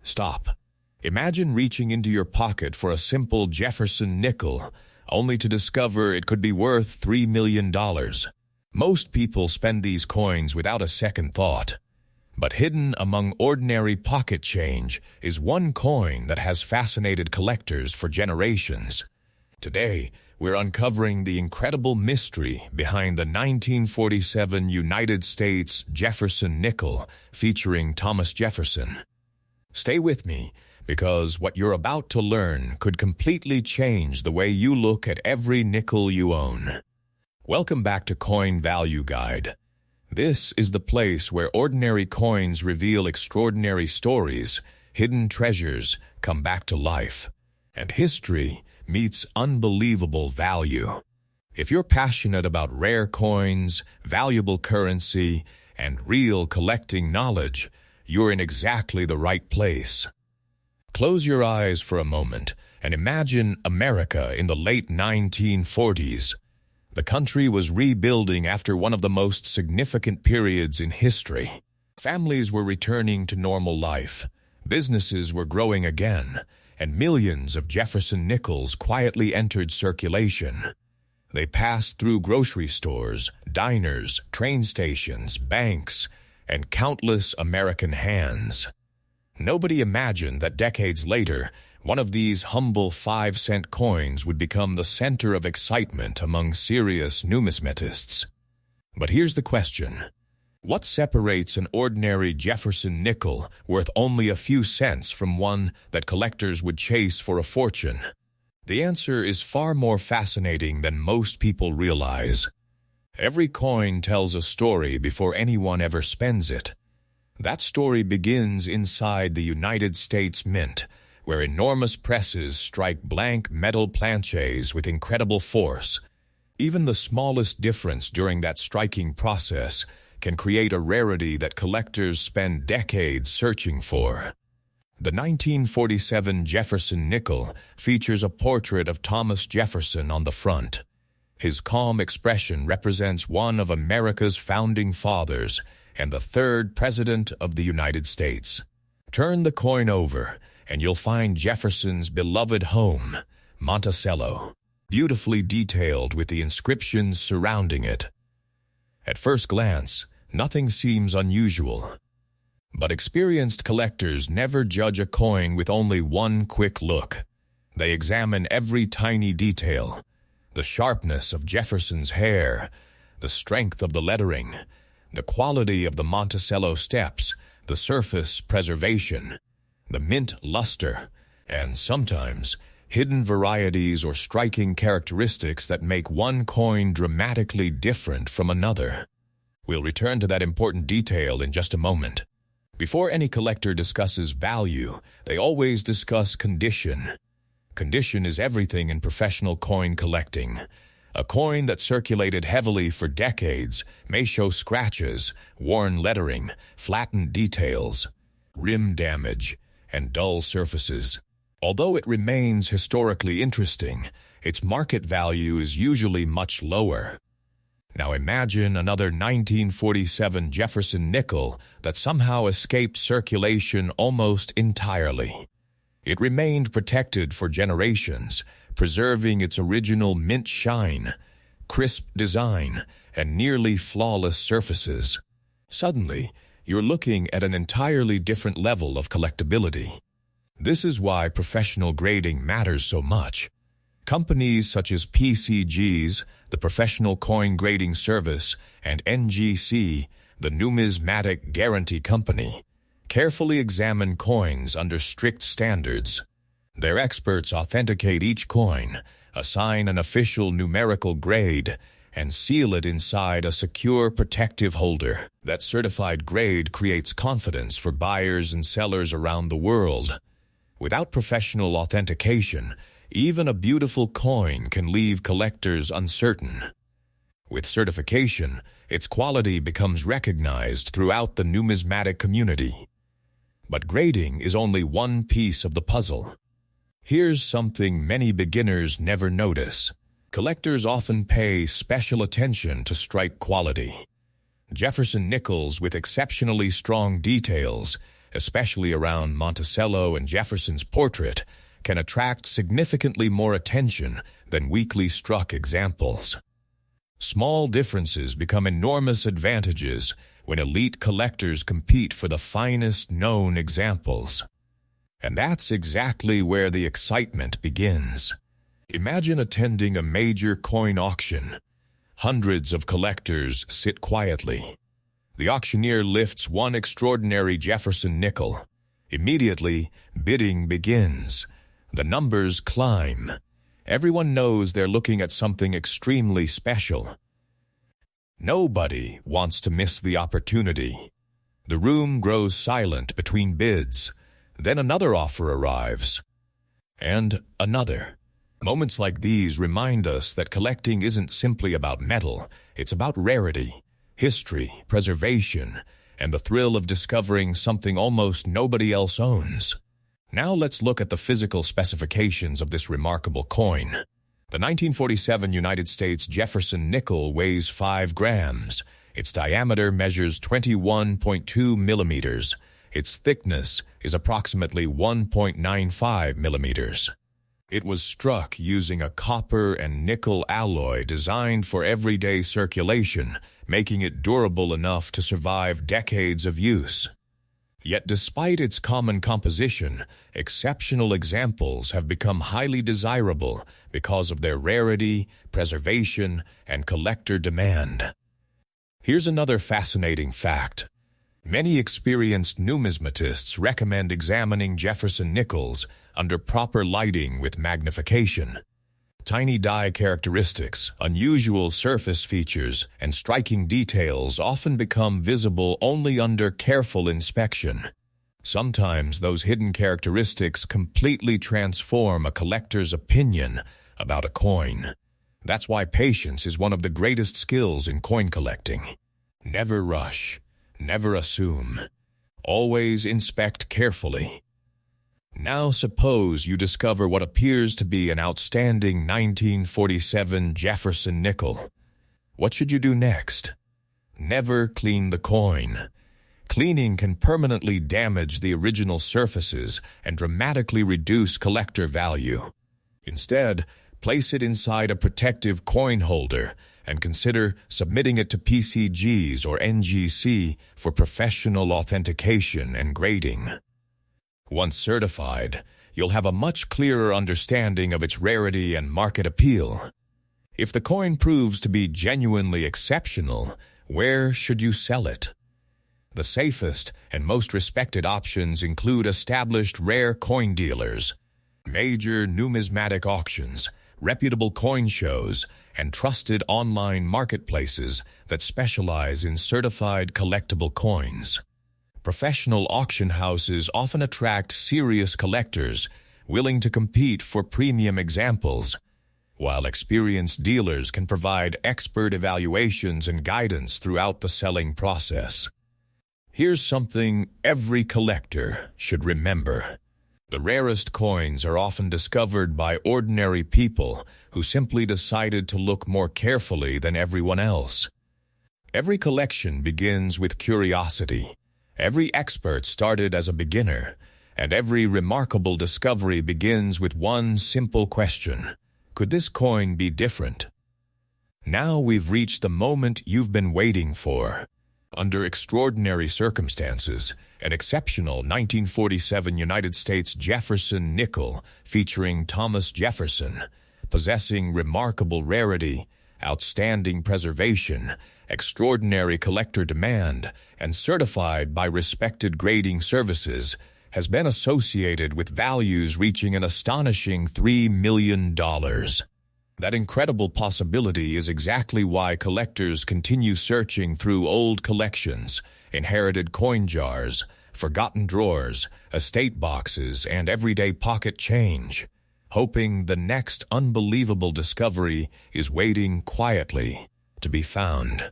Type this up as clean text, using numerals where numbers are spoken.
Stop. Imagine reaching into your pocket for a simple Jefferson nickel, only to discover it could be worth $3 million. Most people spend these coins without a second thought. But hidden among ordinary pocket change is one coin that has fascinated collectors for generations. Today, we're uncovering the incredible mystery behind the 1947 United States Jefferson nickel featuring Thomas Jefferson. Stay with me, because what you're about to learn could completely change the way you look at every nickel you own. Welcome back to Coin Value Guide. This is the place where ordinary coins reveal extraordinary stories, hidden treasures come back to life, and history meets unbelievable value. If you're passionate about rare coins, valuable currency, and real collecting knowledge, you're in exactly the right place. Close your eyes for a moment and imagine America in the late 1940s. The country was rebuilding after one of the most significant periods in history. Families were returning to normal life, businesses were growing again, and millions of Jefferson nickels quietly entered circulation. They passed through grocery stores, diners, train stations, banks, and countless American hands. Nobody imagined that decades later, one of these humble 5-cent coins would become the center of excitement among serious numismatists. But here's the question. What separates an ordinary Jefferson nickel worth only a few cents from one that collectors would chase for a fortune? The answer is far more fascinating than most people realize. Every coin tells a story before anyone ever spends it. That story begins inside the United States Mint, where enormous presses strike blank metal planches with incredible force. Even the smallest difference during that striking process can create a rarity that collectors spend decades searching for. The 1947 Jefferson nickel features a portrait of Thomas Jefferson on the front. His calm expression represents one of America's founding fathers and the third President of the United States. Turn the coin over, and you'll find Jefferson's beloved home, Monticello, beautifully detailed with the inscriptions surrounding it. At first glance, nothing seems unusual. But experienced collectors never judge a coin with only one quick look. They examine every tiny detail: the sharpness of Jefferson's hair, the strength of the lettering, the quality of the Monticello steps, the surface preservation, the mint luster, and sometimes hidden varieties or striking characteristics that make one coin dramatically different from another. We'll return to that important detail in just a moment. Before any collector discusses value, they always discuss condition. Condition is everything in professional coin collecting. A coin that circulated heavily for decades may show scratches, worn lettering, flattened details, rim damage, and dull surfaces. Although it remains historically interesting, its market value is usually much lower. Now imagine another 1947 Jefferson nickel that somehow escaped circulation almost entirely. It remained protected for generations, preserving its original mint shine, crisp design, and nearly flawless surfaces. Suddenly, you're looking at an entirely different level of collectability. This is why professional grading matters so much. Companies such as PCG's, the Professional Coin Grading Service, and NGC, the Numismatic Guarantee Company, carefully examine coins under strict standards. Their experts authenticate each coin, assign an official numerical grade, and seal it inside a secure protective holder. That certified grade creates confidence for buyers and sellers around the world. Without professional authentication, even a beautiful coin can leave collectors uncertain. With certification, its quality becomes recognized throughout the numismatic community. But grading is only one piece of the puzzle. Here's something many beginners never notice. Collectors often pay special attention to strike quality. Jefferson nickels with exceptionally strong details, especially around Monticello and Jefferson's portrait, can attract significantly more attention than weakly struck examples. Small differences become enormous advantages when elite collectors compete for the finest known examples. And that's exactly where the excitement begins. Imagine attending a major coin auction. Hundreds of collectors sit quietly. The auctioneer lifts one extraordinary Jefferson nickel. Immediately, bidding begins. The numbers climb. Everyone knows they're looking at something extremely special. Nobody wants to miss the opportunity. The room grows silent between bids. Then another offer arrives. And another. Moments like these remind us that collecting isn't simply about metal. It's about rarity, history, preservation, and the thrill of discovering something almost nobody else owns. Now let's look at the physical specifications of this remarkable coin. The 1947 United States Jefferson nickel weighs 5 grams. Its diameter measures 21.2 millimeters. Its thickness is approximately 1.95 millimeters. It was struck using a copper and nickel alloy designed for everyday circulation, making it durable enough to survive decades of use. Yet despite its common composition, exceptional examples have become highly desirable because of their rarity, preservation, and collector demand. Here's another fascinating fact. Many experienced numismatists recommend examining Jefferson nickels under proper lighting with magnification. Tiny die characteristics, unusual surface features, and striking details often become visible only under careful inspection. Sometimes those hidden characteristics completely transform a collector's opinion about a coin. That's why patience is one of the greatest skills in coin collecting. Never rush. Never assume. Always inspect carefully. Now suppose you discover what appears to be an outstanding 1947 Jefferson nickel. What should you do next? Never clean the coin. Cleaning can permanently damage the original surfaces and dramatically reduce collector value. Instead, place it inside a protective coin holder and consider submitting it to PCGs or NGC for professional authentication and grading. Once certified, you'll have a much clearer understanding of its rarity and market appeal. If the coin proves to be genuinely exceptional, where should you sell it? The safest and most respected options include established rare coin dealers, major numismatic auctions, reputable coin shows, and trusted online marketplaces that specialize in certified collectible coins. Professional auction houses often attract serious collectors willing to compete for premium examples, while experienced dealers can provide expert evaluations and guidance throughout the selling process. Here's something every collector should remember. The rarest coins are often discovered by ordinary people who simply decided to look more carefully than everyone else. Every collection begins with curiosity. Every expert started as a beginner, and every remarkable discovery begins with one simple question. Could this coin be different? Now we've reached the moment you've been waiting for. Under extraordinary circumstances, an exceptional 1947 United States Jefferson nickel featuring Thomas Jefferson, possessing remarkable rarity, outstanding preservation, extraordinary collector demand, and certified by respected grading services, has been associated with values reaching an astonishing $3 million. That incredible possibility is exactly why collectors continue searching through old collections, inherited coin jars, forgotten drawers, estate boxes, and everyday pocket change, hoping the next unbelievable discovery is waiting quietly to be found.